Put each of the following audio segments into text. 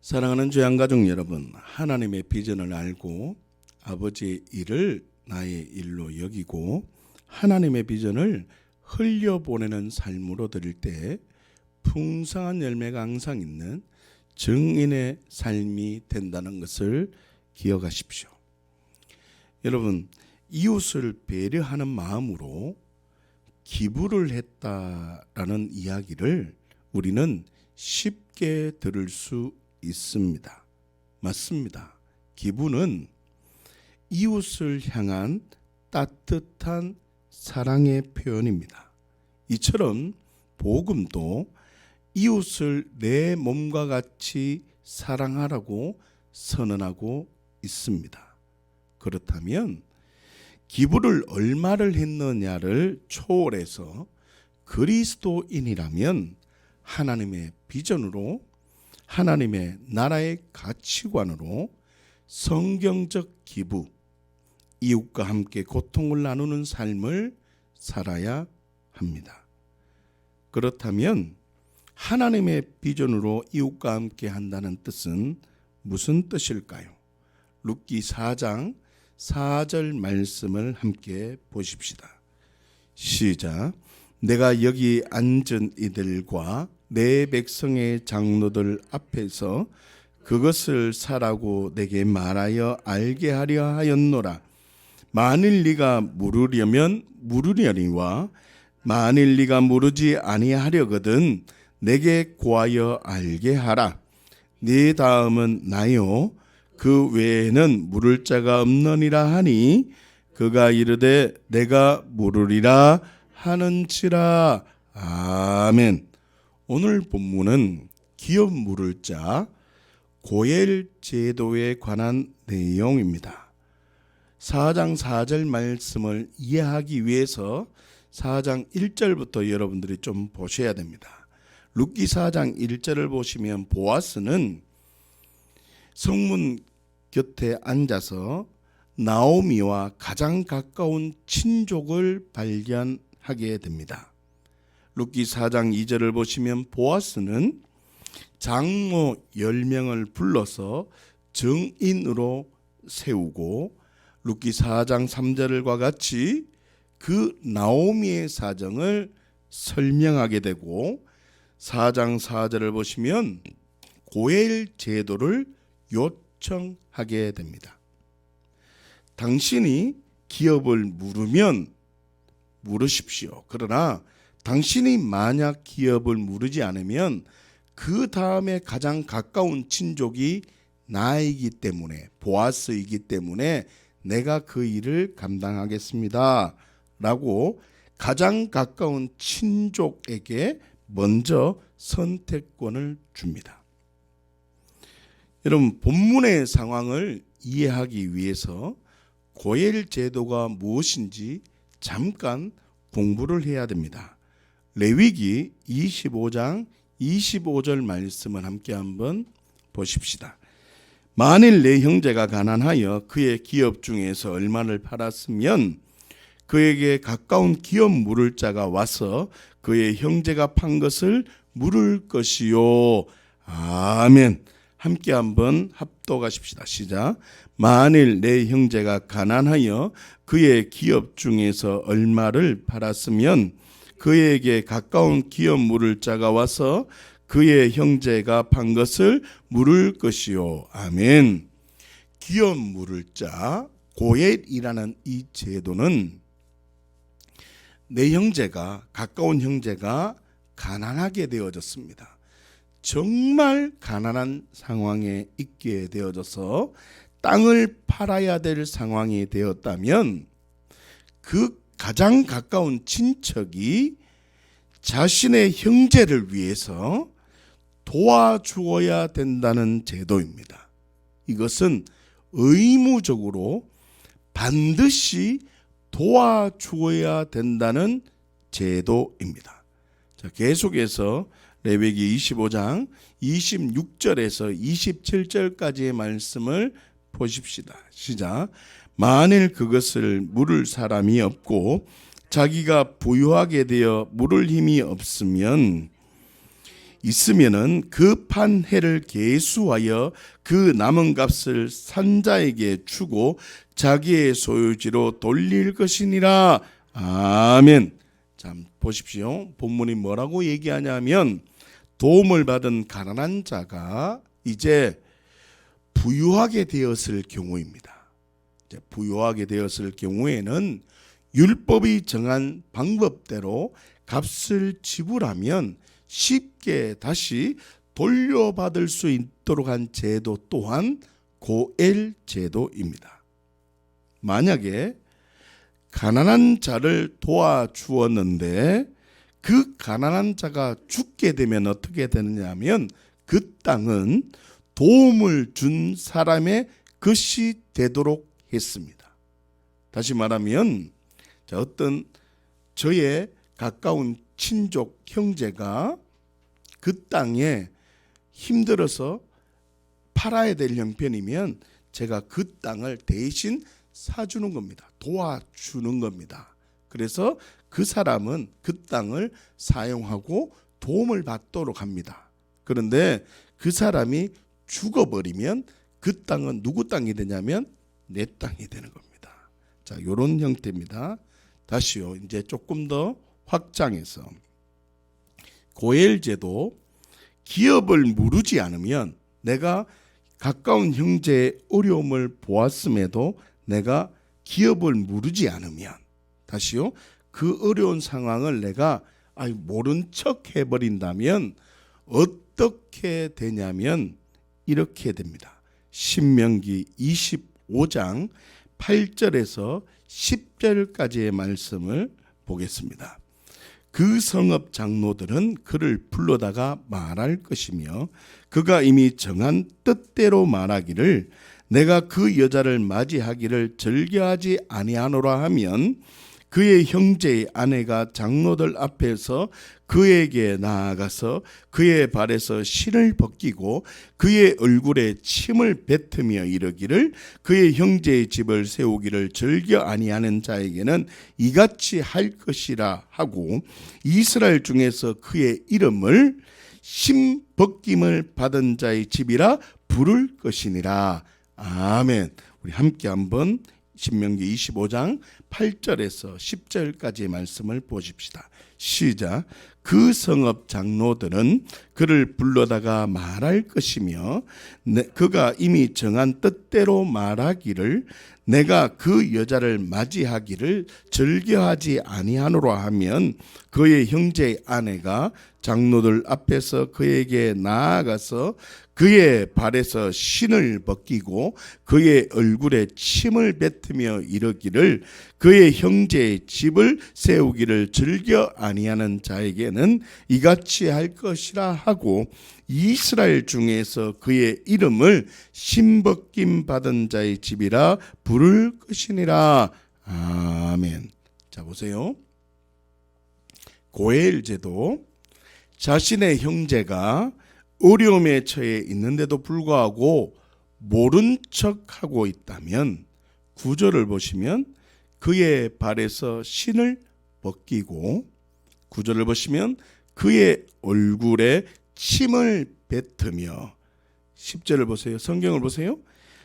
사랑하는 죄양가족 여러분, 하나님의 비전을 알고 아버지의 일을 나의 일로 여기고 하나님의 비전을 흘려보내는 삶으로 드릴 때 풍성한 열매가 항상 있는 증인의 삶이 된다는 것을 기억하십시오. 여러분, 이웃을 배려하는 마음으로 기부를 했다라는 이야기를 우리는 쉽게 들을 수 있습니다. 맞습니다. 기부는 이웃을 향한 따뜻한 사랑의 표현입니다. 이처럼 복음도 이웃을 내 몸과 같이 사랑하라고 선언하고 있습니다. 그렇다면 기부를 얼마를 했느냐를 초월해서 그리스도인이라면 하나님의 비전으로 하나님의 나라의 가치관으로 성경적 기부, 이웃과 함께 고통을 나누는 삶을 살아야 합니다. 그렇다면 하나님의 비전으로 이웃과 함께 한다는 뜻은 무슨 뜻일까요? 룻기 4장 4절 말씀을 함께 보십시다. 시작. 내가 여기 앉은 이들과 내 백성의 장로들 앞에서 그것을 사라고 내게 말하여 알게 하려 하였노라. 만일 네가 물으려면 물으려니와 만일 네가 물으지 아니하려거든 내게 구하여 알게 하라. 네 다음은 나요 그 외에는 물을 자가 없느니라 하니 그가 이르되 내가 물으리라 하는지라. 아멘. 오늘 본문은 기업 물을 자 고엘 제도에 관한 내용입니다. 4장 4절 말씀을 이해하기 위해서 4장 1절부터 여러분들이 좀 보셔야 됩니다. 룻기 4장 1절을 보시면 보아스는 성문 곁에 앉아서 나오미와 가장 가까운 친족을 발견하게 됩니다. 룻기 4장 2절을 보시면 보아스는 장모 10명을 불러서 증인으로 세우고 룻기 4장 3절과 같이 그 나오미의 사정을 설명하게 되고 4장 4절을 보시면 고엘 제도를 요청하게 됩니다. 당신이 기업을 물으면 물으십시오. 그러나 당신이 만약 기업을 물으지 않으면 그 다음에 가장 가까운 친족이 나이기 때문에 보아스이기 때문에 내가 그 일을 감당하겠습니다 라고 가장 가까운 친족에게 먼저 선택권을 줍니다. 여러분, 본문의 상황을 이해하기 위해서 고엘 제도가 무엇인지 잠깐 공부를 해야 됩니다. 레위기 25장 25절 말씀을 함께 한번 보십시다. 만일 내 형제가 가난하여 그의 기업 중에서 얼마를 팔았으면 그에게 가까운 기업 물을 자가 와서 그의 형제가 판 것을 물을 것이요. 아멘. 함께 한번 합독하십시다. 시작. 만일 내 형제가 가난하여 그의 기업 중에서 얼마를 팔았으면 그에게 가까운 기업 물을 자가 와서 그의 형제가 판 것을 물을 것이요. 아멘. 기업 물을 자 고엘이라는 이 제도는 내 형제가 가까운 형제가 가난하게 되어졌습니다. 정말 가난한 상황에 있게 되어져서 땅을 팔아야 될 상황이 되었다면 그 가장 가까운 친척이 자신의 형제를 위해서 도와주어야 된다는 제도입니다. 이것은 의무적으로 반드시 도와주어야 된다는 제도입니다. 자, 계속해서 레위기 25장 26절에서 27절까지의 말씀을 보십시다. 시작. 만일 그것을 물을 사람이 없고 자기가 부유하게 되어 물을 힘이 없으면 있으면은 그 판 해를 계수하여 그 남은 값을 산자에게 주고 자기의 소유지로 돌릴 것이니라. 아멘. 자, 보십시오. 본문이 뭐라고 얘기하냐면 도움을 받은 가난한 자가 이제 부유하게 되었을 경우입니다. 이제 부유하게 되었을 경우에는 율법이 정한 방법대로 값을 지불하면 쉽게 다시 돌려받을 수 있도록 한 제도 또한 고엘 제도입니다. 만약에 가난한 자를 도와주었는데 그 가난한 자가 죽게 되면 어떻게 되느냐면 그 땅은 도움을 준 사람의 것이 되도록 했습니다. 다시 말하면 어떤 저의 가까운 친족 형제가 그 땅에 힘들어서 팔아야 될 형편이면 제가 그 땅을 대신 사주는 겁니다. 도와주는 겁니다. 그래서 그 사람은 그 땅을 사용하고 도움을 받도록 합니다. 그런데 그 사람이 죽어버리면 그 땅은 누구 땅이 되냐면 내 땅이 되는 겁니다. 자, 이런 형태입니다. 다시요. 이제 조금 더 확장해서 고엘제도 기업을 무르지 않으면 내가 가까운 형제의 어려움을 보았음에도 내가 기업을 무르지 않으면 다시요. 그 어려운 상황을 내가 모른 척 해버린다면 어떻게 되냐면 이렇게 됩니다. 신명기 25장 8절에서 10절까지의 말씀을 보겠습니다. 그 성읍 장로들은 그를 불러다가 말할 것이며 그가 이미 정한 뜻대로 말하기를 내가 그 여자를 맞이하기를 즐겨하지 아니하노라 하면 그의 형제의 아내가 장로들 앞에서 그에게 나아가서 그의 발에서 신을 벗기고 그의 얼굴에 침을 뱉으며 이르기를 그의 형제의 집을 세우기를 즐겨 아니하는 자에게는 이같이 할 것이라 하고 이스라엘 중에서 그의 이름을 신 벗김을 받은 자의 집이라 부를 것이니라. 아멘. 우리 함께 한번 신명기 25장 8절에서 10절까지의 말씀을 보십시다. 시작. 그 성읍 장로들은 그를 불러다가 말할 것이며 그가 이미 정한 뜻대로 말하기를 내가 그 여자를 맞이하기를 즐겨하지 아니하노라 하면 그의 형제의 아내가 장로들 앞에서 그에게 나아가서 그의 발에서 신을 벗기고 그의 얼굴에 침을 뱉으며 이르기를 그의 형제의 집을 세우기를 즐겨 아니하는 자에게는 이같이 할 것이라 하고 이스라엘 중에서 그의 이름을 신벗김 받은 자의 집이라 부를 것이니라. 아멘. 자, 보세요. 고엘제도 자신의 형제가 어려움에 처해 있는데도 불구하고 모른 척하고 있다면 9절을 보시면 그의 발에서 신을 벗기고 9절을 보시면 그의 얼굴에 침을 뱉으며 10절을 보세요. 성경을 보세요.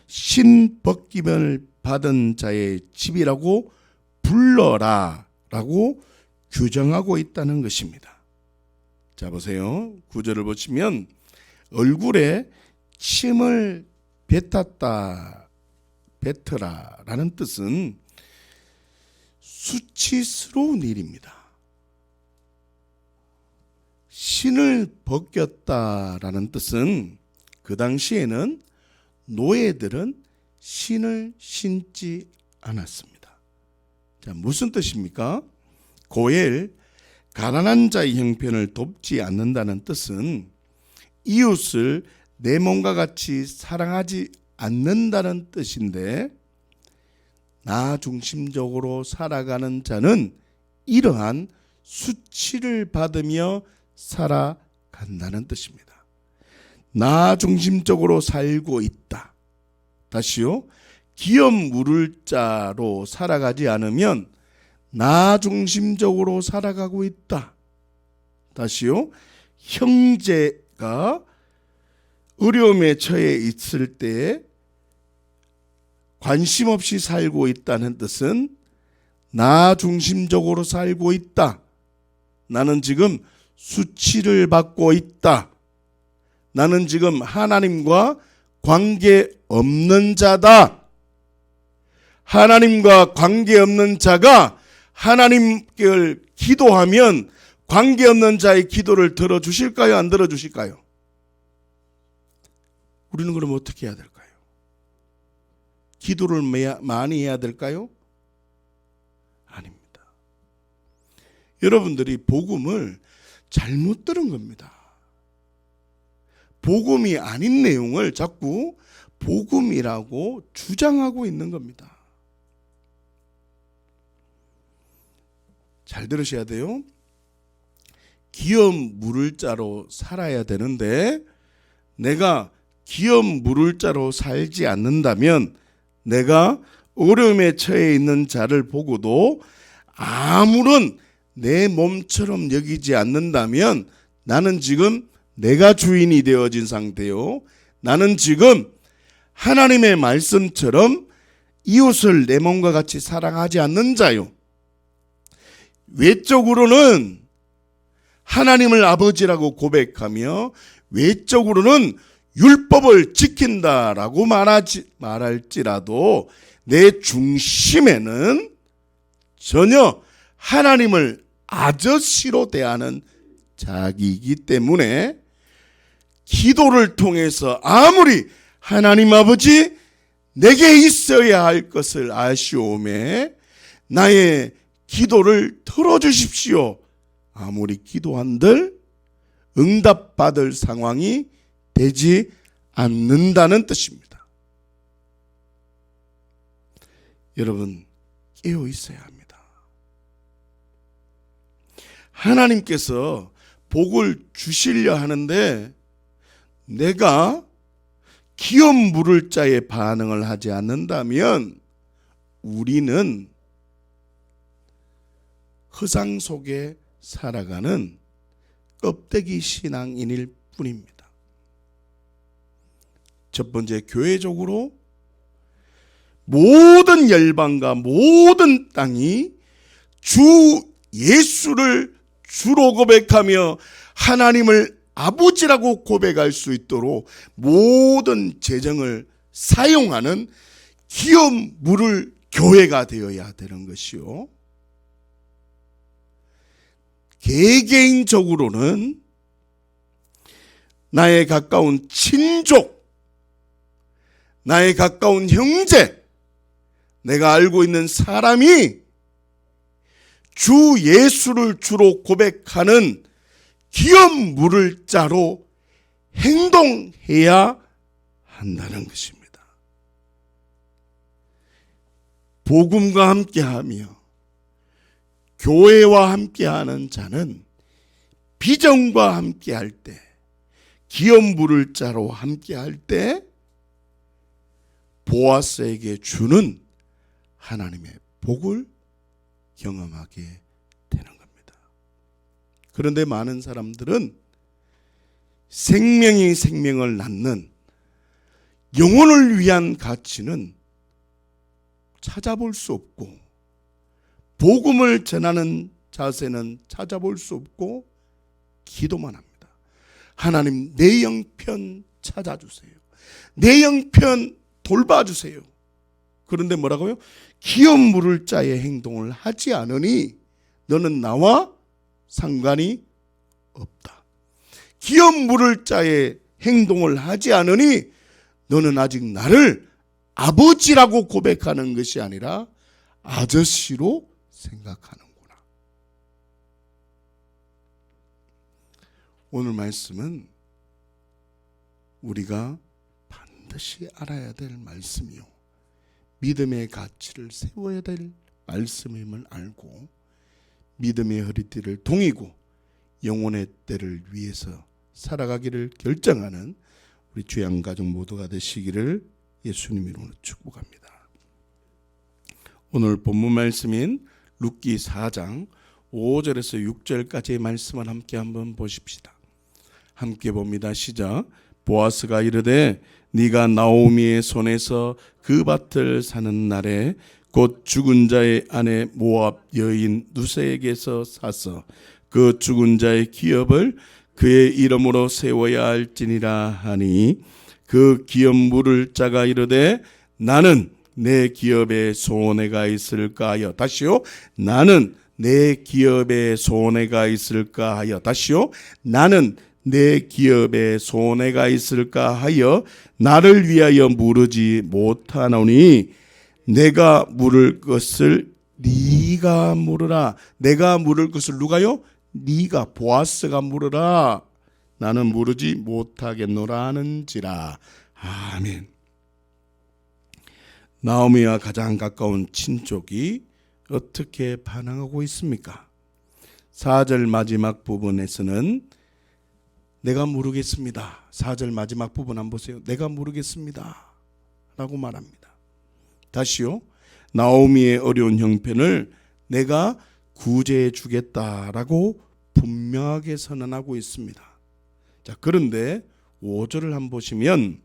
신 벗김을 받은 자의 집이라고 불러라 라고 규정하고 있다는 것입니다. 자, 보세요. 9절을 보시면 얼굴에 침을 뱉었다, 뱉으라 라는 뜻은 수치스러운 일입니다. 신을 벗겼다라는 뜻은 그 당시에는 노예들은 신을 신지 않았습니다. 자, 무슨 뜻입니까? 고엘, 가난한 자의 형편을 돕지 않는다는 뜻은 이웃을 내 몸과 같이 사랑하지 않는다는 뜻인데 나 중심적으로 살아가는 자는 이러한 수치를 받으며 살아간다는 뜻입니다. 나 중심적으로 살고 있다. 다시요. 기업 물을 자로 살아가지 않으면 나 중심적으로 살아가고 있다. 다시요. 형제가 어려움에 처해 있을 때 관심 없이 살고 있다는 뜻은 나 중심적으로 살고 있다. 나는 지금 수치를 받고 있다. 나는 지금 하나님과 관계 없는 자다. 하나님과 관계 없는 자가 하나님께 기도하면 관계 없는 자의 기도를 들어주실까요? 안 들어주실까요? 우리는 그럼 어떻게 해야 될까요? 기도를 많이 해야 될까요? 아닙니다. 여러분들이 복음을 잘못 들은 겁니다. 복음이 아닌 내용을 자꾸 복음이라고 주장하고 있는 겁니다. 잘 들으셔야 돼요. 기업 물을 자로 살아야 되는데 내가 기업 물을 자로 살지 않는다면 내가 어려움에 처해 있는 자를 보고도 아무런 내 몸처럼 여기지 않는다면 나는 지금 내가 주인이 되어진 상태요. 나는 지금 하나님의 말씀처럼 이웃을 내 몸과 같이 사랑하지 않는 자요. 외적으로는 하나님을 아버지라고 고백하며 외적으로는 율법을 지킨다라고 말할지라도 내 중심에는 전혀 하나님을 아저씨로 대하는 자기이기 때문에 기도를 통해서 아무리 하나님 아버지 내게 있어야 할 것을 아시오매 나의 기도를 들어주십시오. 아무리 기도한들 응답받을 상황이 되지 않는다는 뜻입니다. 여러분 깨어 있어야 합니다. 하나님께서 복을 주시려 하는데 내가 기업 물을 자에 반응을 하지 않는다면 우리는 허상 속에 살아가는 껍데기 신앙인일 뿐입니다. 첫 번째, 교회적으로 모든 열방과 모든 땅이 주 예수를 주로 고백하며 하나님을 아버지라고 고백할 수 있도록 모든 재정을 사용하는 기업 물을 교회가 되어야 되는 것이요. 개개인적으로는 나의 가까운 친족, 나의 가까운 형제, 내가 알고 있는 사람이 주 예수를 주로 고백하는 기업 물을 자로 행동해야 한다는 것입니다. 복음과 함께하며 교회와 함께하는 자는 비전과 함께할 때, 기업 물을 자로 함께할 때 보아스에게 주는 하나님의 복을 경험하게 되는 겁니다. 그런데 많은 사람들은 생명이 생명을 낳는 영혼을 위한 가치는 찾아볼 수 없고 복음을 전하는 자세는 찾아볼 수 없고 기도만 합니다. 하나님 내 영편 찾아주세요. 내 영편 돌봐주세요. 그런데 뭐라고요? 기업 물을 자의 행동을 하지 않으니 너는 나와 상관이 없다. 기업 물을 자의 행동을 하지 않으니 너는 아직 나를 아버지라고 고백하는 것이 아니라 아저씨로 생각하는구나. 오늘 말씀은 우리가 반드시 알아야 될 말씀이요, 믿음의 가치를 세워야 될 말씀임을 알고 믿음의 허리띠를 동이고 영혼의 때를 위해서 살아가기를 결정하는 우리 주양 가족 모두가 되시기를 예수님 이름으로 축복합니다. 오늘 본문 말씀인 룻기 4장 5절에서 6절까지의 말씀을 함께 한번 보십시다. 함께 봅니다. 시작. 보아스가 이르되 네가 나오미의 손에서 그 밭을 사는 날에 곧 죽은 자의 아내 모압 여인 루세에게서 사서 그 죽은 자의 기업을 그의 이름으로 세워야 할지니라 하니 그 기업 물을 자가 이르되 나는 내 기업에 손해가 있을까 하여. 다시요. 나는 내 기업에 손해가 있을까 하여. 다시요. 나는 내 기업에 손해가 있을까 하여 나를 위하여 물으지 못하노니 내가 물을 것을 네가 물으라. 내가 물을 것을 누가요? 네가 보아스가 물으라. 나는 물으지 못하겠노라 하는지라. 아멘. 나오미와 가장 가까운 친족이 어떻게 반응하고 있습니까? 4절 마지막 부분에서는 내가 모르겠습니다. 4절 마지막 부분 한번 보세요. 내가 모르겠습니다 라고 말합니다. 다시요. 나오미의 어려운 형편을 내가 구제해 주겠다라고 분명하게 선언하고 있습니다. 자, 그런데 5절을 한번 보시면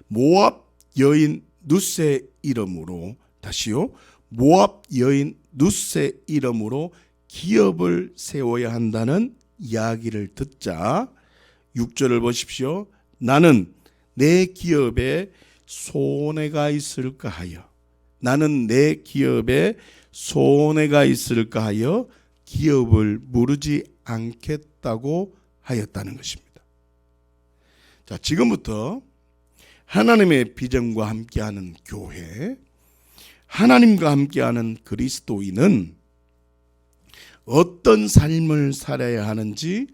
모압 여인 누세 이름으로, 다시요. 모압 여인 누세 이름으로 기업을 세워야 한다는 이야기를 듣자 6절을 보십시오. 나는 내 기업에 손해가 있을까 하여. 나는 내 기업에 손해가 있을까 하여 기업을 무르지 않겠다고 하였다는 것입니다. 자, 지금부터 하나님의 비전과 함께하는 교회, 하나님과 함께하는 그리스도인은 어떤 삶을 살아야 하는지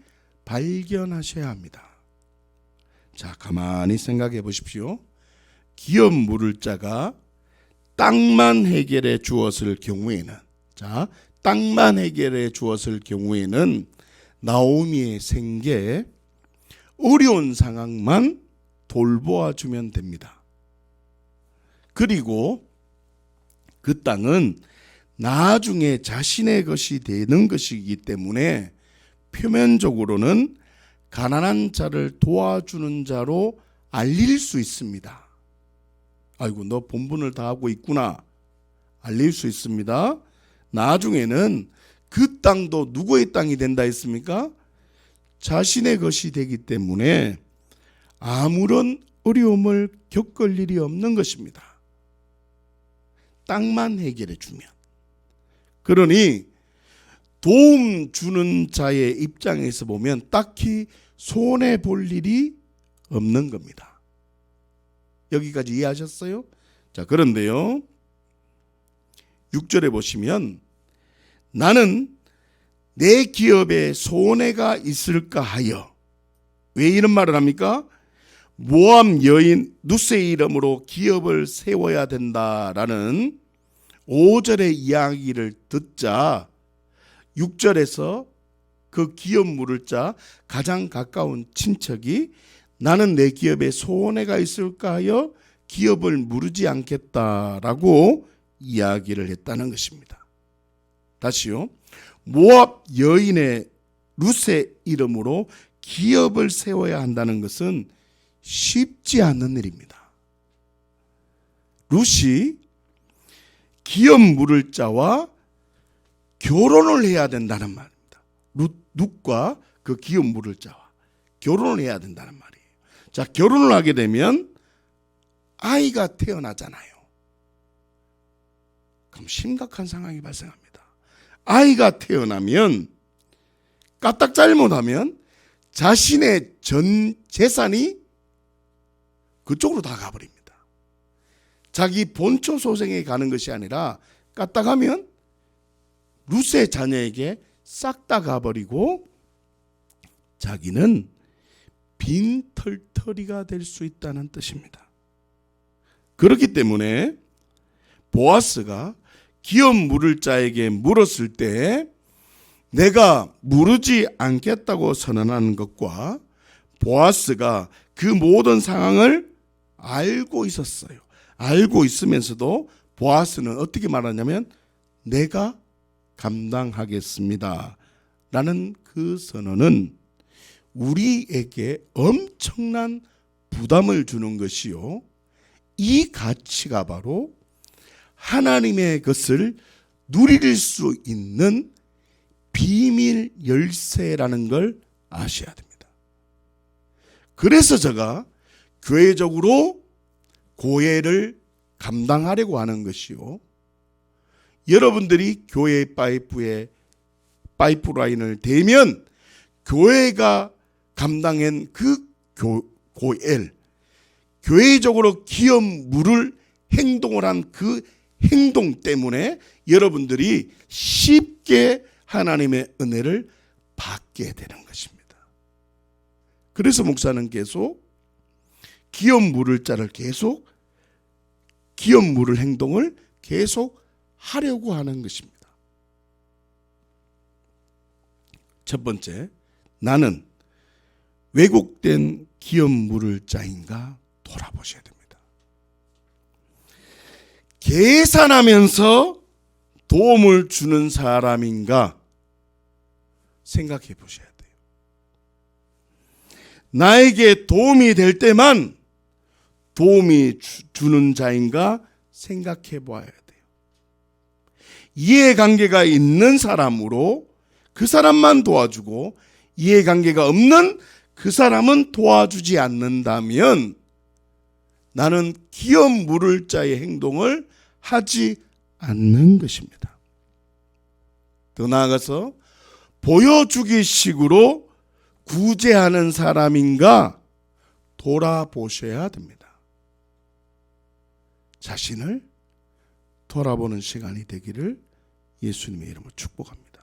발견하셔야 합니다. 자, 가만히 생각해 보십시오. 기업 물을 자가 땅만 해결해 주었을 경우에는, 자, 땅만 해결해 주었을 경우에는 나오미의 생계, 어려운 상황만 돌보아 주면 됩니다. 그리고 그 땅은 나중에 자신의 것이 되는 것이기 때문에 표면적으로는 가난한 자를 도와주는 자로 알릴 수 있습니다. 아이고, 너 본분을 다하고 있구나 알릴 수 있습니다. 나중에는 그 땅도 누구의 땅이 된다 했습니까? 자신의 것이 되기 때문에 아무런 어려움을 겪을 일이 없는 것입니다. 땅만 해결해 주면. 그러니 도움 주는 자의 입장에서 보면 딱히 손해 볼 일이 없는 겁니다. 여기까지 이해하셨어요? 자, 그런데요, 6절에 보시면 나는 내 기업에 손해가 있을까 하여. 왜 이런 말을 합니까? 모압 여인 누세의 이름으로 기업을 세워야 된다라는 5절의 이야기를 듣자 6절에서 그 기업 물을 자 가장 가까운 친척이 나는 내 기업에 손해가 있을까 하여 기업을 무르지 않겠다라고 이야기를 했다는 것입니다. 다시요. 모압 여인의 루세 이름으로 기업을 세워야 한다는 것은 쉽지 않는 일입니다. 룻이 기업 물을 자와 결혼을 해야 된다는 말입니다. 룻과 그 기업 물을 자와 결혼을 해야 된다는 말이에요. 자, 결혼을 하게 되면 아이가 태어나잖아요. 그럼 심각한 상황이 발생합니다. 아이가 태어나면 까딱 잘못하면 자신의 전 재산이 그쪽으로 다 가버립니다. 자기 본초 소생에 가는 것이 아니라 까딱하면 룻의 자녀에게 싹 다 가버리고 자기는 빈털터리가 될 수 있다는 뜻입니다. 그렇기 때문에 보아스가 기업 물을 자에게 물었을 때 내가 무르지 않겠다고 선언하는 것과 보아스가 그 모든 상황을 알고 있었어요. 알고 있으면서도 보아스는 어떻게 말하냐면 내가 감당하겠습니다 라는 그 선언은 우리에게 엄청난 부담을 주는 것이요, 이 가치가 바로 하나님의 것을 누릴 수 있는 비밀 열쇠라는 걸 아셔야 됩니다. 그래서 제가 교회적으로 고해를 감당하려고 하는 것이요, 여러분들이 교회 파이프라인을 대면 교회가 감당한 그 고엘, 교회적으로 기업 물을 행동을 한 그 행동 때문에 여러분들이 쉽게 하나님의 은혜를 받게 되는 것입니다. 그래서 목사는 계속 기업 물을 자를 계속 기업 물을 행동을 계속 하려고 하는 것입니다. 첫 번째, 나는 왜곡된 기업 물을 자인가 돌아보셔야 됩니다. 계산하면서 도움을 주는 사람인가 생각해 보셔야 돼요. 나에게 도움이 될 때만 도움이 주는 자인가 생각해 봐야 돼요. 이해관계가 있는 사람으로 그 사람만 도와주고 이해관계가 없는 그 사람은 도와주지 않는다면 나는 기업 물을 자의 행동을 하지 않는 것입니다. 더 나아가서 보여주기 식으로 구제하는 사람인가 돌아보셔야 됩니다. 자신을 돌아보는 시간이 되기를 예수님의 이름으로 축복합니다.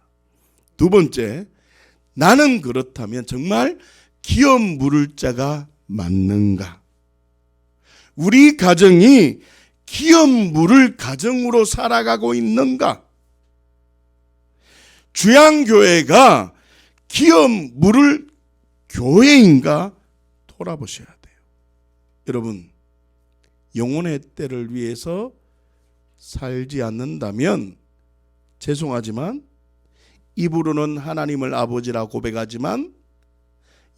두 번째, 나는 그렇다면 정말 기업 물을 자가 맞는가? 우리 가정이 기업 물을 가정으로 살아가고 있는가? 주양교회가 기업 물을 교회인가 돌아보셔야 돼요. 여러분, 영혼의 때를 위해서 살지 않는다면 죄송하지만 입으로는 하나님을 아버지라 고백하지만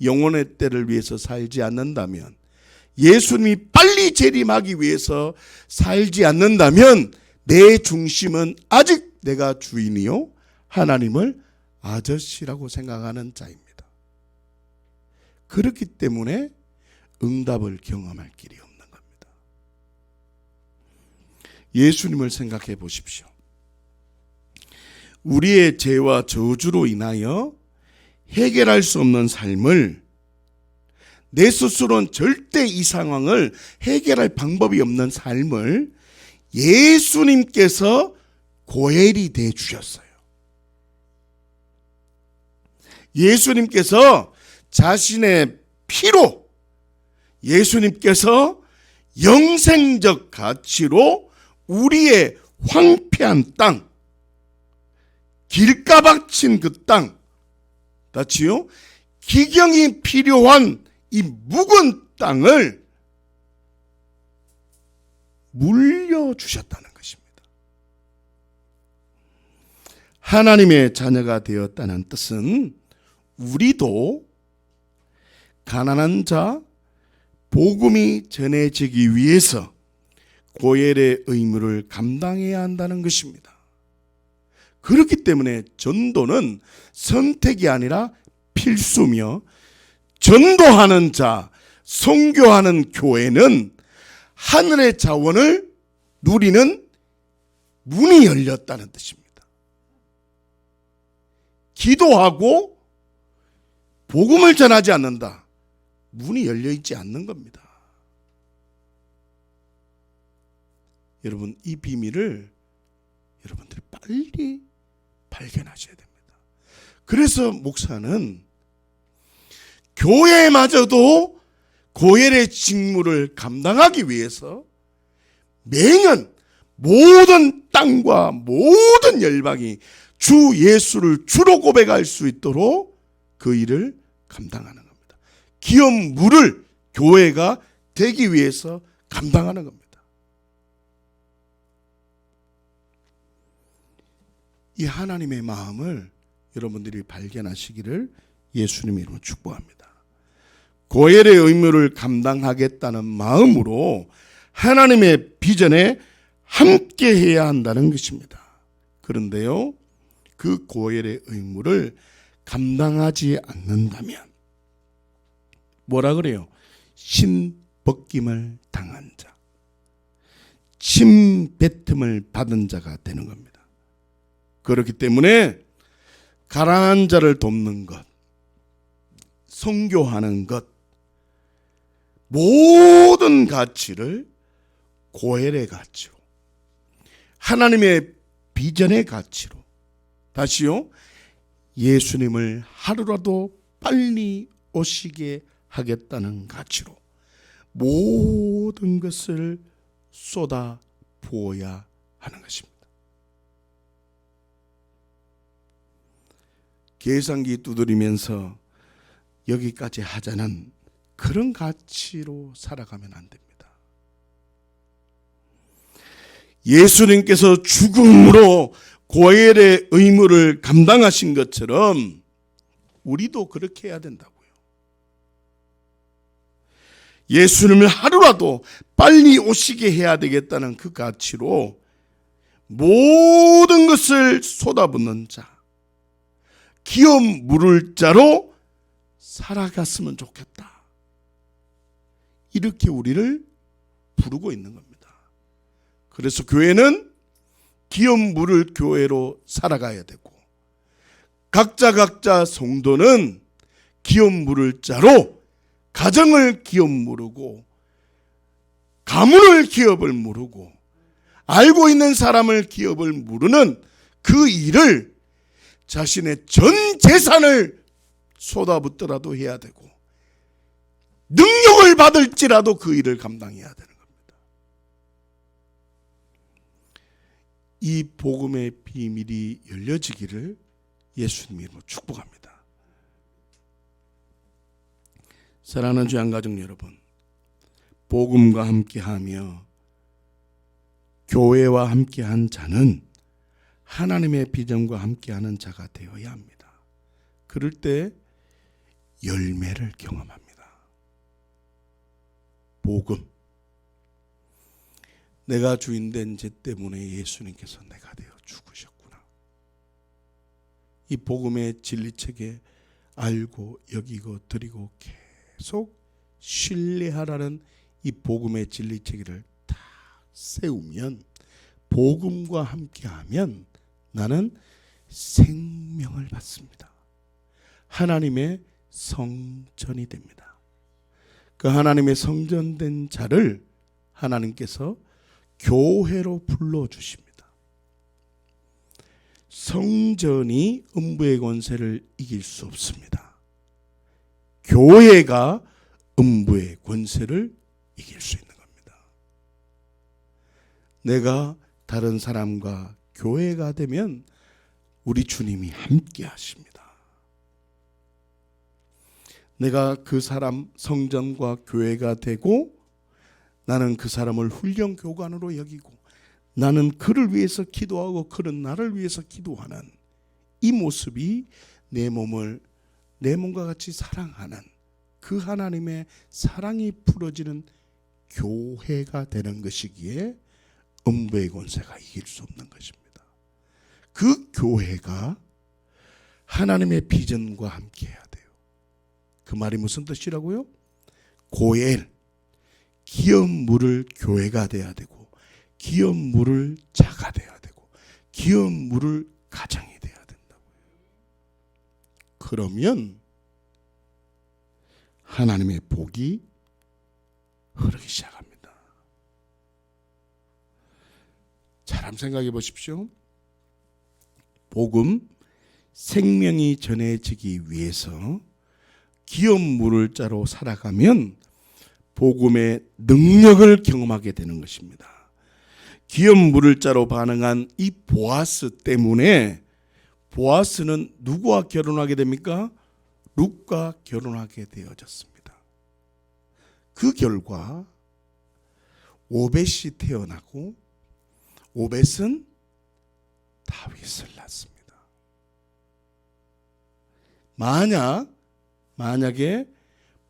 영혼의 때를 위해서 살지 않는다면, 예수님이 빨리 재림하기 위해서 살지 않는다면 내 중심은 아직 내가 주인이요 하나님을 아저씨라고 생각하는 자입니다. 그렇기 때문에 응답을 경험할 길이 없는 겁니다. 예수님을 생각해 보십시오. 우리의 죄와 저주로 인하여 해결할 수 없는 삶을, 내 스스로는 절대 이 상황을 해결할 방법이 없는 삶을 예수님께서 고엘이 돼 주셨어요. 예수님께서 자신의 피로, 예수님께서 영생적 가치로 우리의 황폐한 땅, 길가박 친 그 땅, 다치요? 기경이 필요한 이 묵은 땅을 물려주셨다는 것입니다. 하나님의 자녀가 되었다는 뜻은 우리도 가난한 자, 복음이 전해지기 위해서 고엘의 의무를 감당해야 한다는 것입니다. 그렇기 때문에 전도는 선택이 아니라 필수며, 전도하는 자, 선교하는 교회는 하늘의 자원을 누리는 문이 열렸다는 뜻입니다. 기도하고 복음을 전하지 않는다, 문이 열려 있지 않는 겁니다. 여러분, 이 비밀을 여러분들이 빨리 발견하셔야 됩니다. 그래서 목사는 교회마저도 고엘의 직무를 감당하기 위해서 매년 모든 땅과 모든 열방이 주 예수를 주로 고백할 수 있도록 그 일을 감당하는 겁니다. 기업 물을 교회가 되기 위해서 감당하는 겁니다. 이 하나님의 마음을 여러분들이 발견하시기를 예수님의 이름으로 축복합니다. 고엘의 의무를 감당하겠다는 마음으로 하나님의 비전에 함께 해야 한다는 것입니다. 그런데요, 그 고엘의 의무를 감당하지 않는다면 뭐라 그래요? 신벗김을 당한 자, 침뱉음을 받은 자가 되는 겁니다. 그렇기 때문에 가난한 자를 돕는 것, 선교하는 것, 모든 가치를 고엘의 가치로, 하나님의 비전의 가치로, 다시요, 예수님을 하루라도 빨리 오시게 하겠다는 가치로 모든 것을 쏟아 부어야 하는 것입니다. 계산기 두드리면서 여기까지 하자는 그런 가치로 살아가면 안 됩니다. 예수님께서 죽음으로 고엘의 의무를 감당하신 것처럼 우리도 그렇게 해야 된다고요. 예수님을 하루라도 빨리 오시게 해야 되겠다는 그 가치로 모든 것을 쏟아붓는 자, 기업 물을 자로 살아갔으면 좋겠다. 이렇게 우리를 부르고 있는 겁니다. 그래서 교회는 기업 물을 교회로 살아가야 되고, 각자 성도는 기업 물을 자로 가정을 기업 물고, 가문을 기업을 물고, 알고 있는 사람을 기업을 물으는 그 일을 자신의 전 재산을 쏟아붓더라도 해야 되고, 능력을 받을지라도 그 일을 감당해야 되는 겁니다. 이 복음의 비밀이 열려지기를 예수님 이름으로 축복합니다. 사랑하는 주양 가족 여러분, 복음과 함께하며 교회와 함께한 자는 하나님의 비전과 함께하는 자가 되어야 합니다. 그럴 때 열매를 경험합니다. 복음, 내가 주인된 죄 때문에 예수님께서 내가 되어 죽으셨구나. 이 복음의 진리체계 알고 여기고 드리고 계속 신뢰하라는 이 복음의 진리체계를 다 세우면, 복음과 함께하면 나는 생명을 받습니다. 하나님의 성전이 됩니다. 그 하나님의 성전된 자를 하나님께서 교회로 불러주십니다. 성전이 음부의 권세를 이길 수 없습니다. 교회가 음부의 권세를 이길 수 있는 겁니다. 내가 다른 사람과 교회가 되면 우리 주님이 함께 하십니다. 내가 그 사람 성전과 교회가 되고, 나는 그 사람을 훈련 교관으로 여기고, 나는 그를 위해서 기도하고 그는 나를 위해서 기도하는 이 모습이 내 몸을 내 몸과 같이 사랑하는 그 하나님의 사랑이 풀어지는 교회가 되는 것이기에 음부의 권세가 이길 수 없는 것입니다. 그 교회가 하나님의 비전과 함께해야 돼요. 그 말이 무슨 뜻이라고요? 고엘, 기업 물을 교회가 돼야 되고, 기업 물을 자가 돼야 되고, 기업 물을 가정이 돼야 된다고요. 그러면 하나님의 복이 흐르기 시작합니다. 잘 한번 생각해 보십시오. 복음, 생명이 전해지기 위해서 기업 물을 자로 살아가면 복음의 능력을 경험하게 되는 것입니다. 기업 물을 자로 반응한 이 보아스 때문에, 보아스는 누구와 결혼하게 됩니까? 룻과 결혼하게 되어졌습니다. 그 결과 오벳이 태어나고, 오벳은 다윗을 낳습니다. 만약에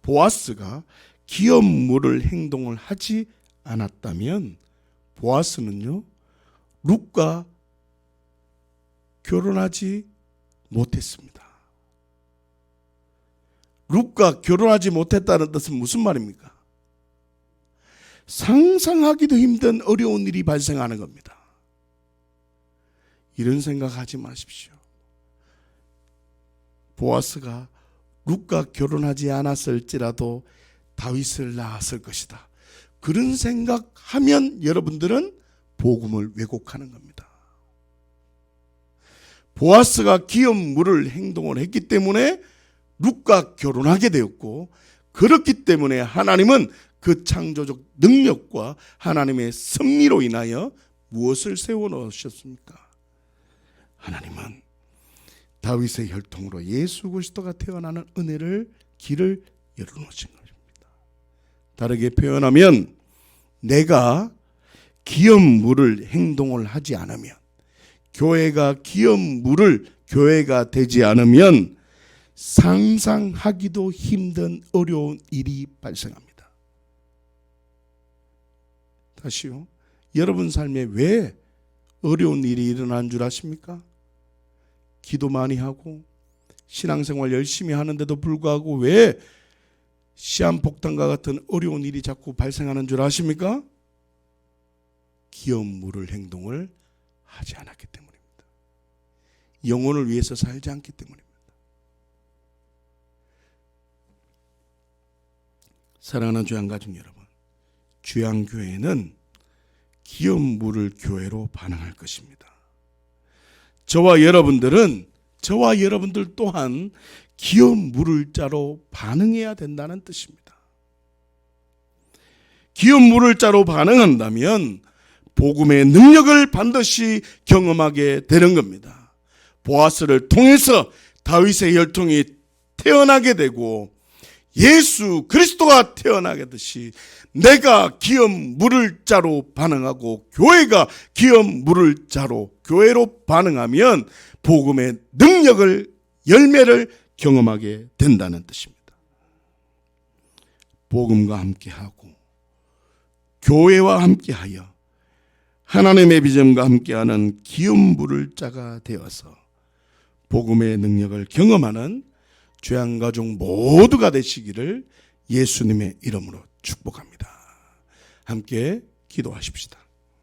보아스가 기업 물을 행동을 하지 않았다면 보아스는요, 룻과 결혼하지 못했습니다. 룻과 결혼하지 못했다는 뜻은 무슨 말입니까? 상상하기도 힘든 어려운 일이 발생하는 겁니다. 이런 생각하지 마십시오. 보아스가 룻과 결혼하지 않았을지라도 다윗을 낳았을 것이다. 그런 생각하면 여러분들은 복음을 왜곡하는 겁니다. 보아스가 기업 물을 행동을 했기 때문에 룻과 결혼하게 되었고, 그렇기 때문에 하나님은 그 창조적 능력과 하나님의 섭리로 인하여 무엇을 세워놓으셨습니까? 하나님은 다윗의 혈통으로 예수 그리스도가 태어나는 은혜를 길을 열어놓으신 것입니다. 다르게 표현하면 내가 기업 물을 행동을 하지 않으면, 교회가 기업 물을 교회가 되지 않으면 상상하기도 힘든 어려운 일이 발생합니다. 다시요. 여러분 삶에 왜 어려운 일이 일어난 줄 아십니까? 기도 많이 하고 신앙생활 열심히 하는데도 불구하고 왜 시한폭탄과 같은 어려운 일이 자꾸 발생하는 줄 아십니까? 기업 물을 행동을 하지 않았기 때문입니다. 영혼을 위해서 살지 않기 때문입니다. 사랑하는 주양가족 여러분, 주양교회는 기업 물을 교회로 반응할 것입니다. 저와 여러분들 또한 기업 물을 자로 반응해야 된다는 뜻입니다. 기업 물을 자로 반응한다면 복음의 능력을 반드시 경험하게 되는 겁니다. 보아스를 통해서 다윗의 혈통이 태어나게 되고 예수 그리스도가 태어나듯이 내가 기업 물을 자로 반응하고 교회가 기업 물을 자로 교회로 반응하면 복음의 능력을 열매를 경험하게 된다는 뜻입니다. 복음과 함께하고 교회와 함께하여 하나님의 비전과 함께하는 기업 물을 자가 되어서 복음의 능력을 경험하는 주양가족 모두가 되시기를 예수님의 이름으로 축복합니다. 함께 기도하십시다.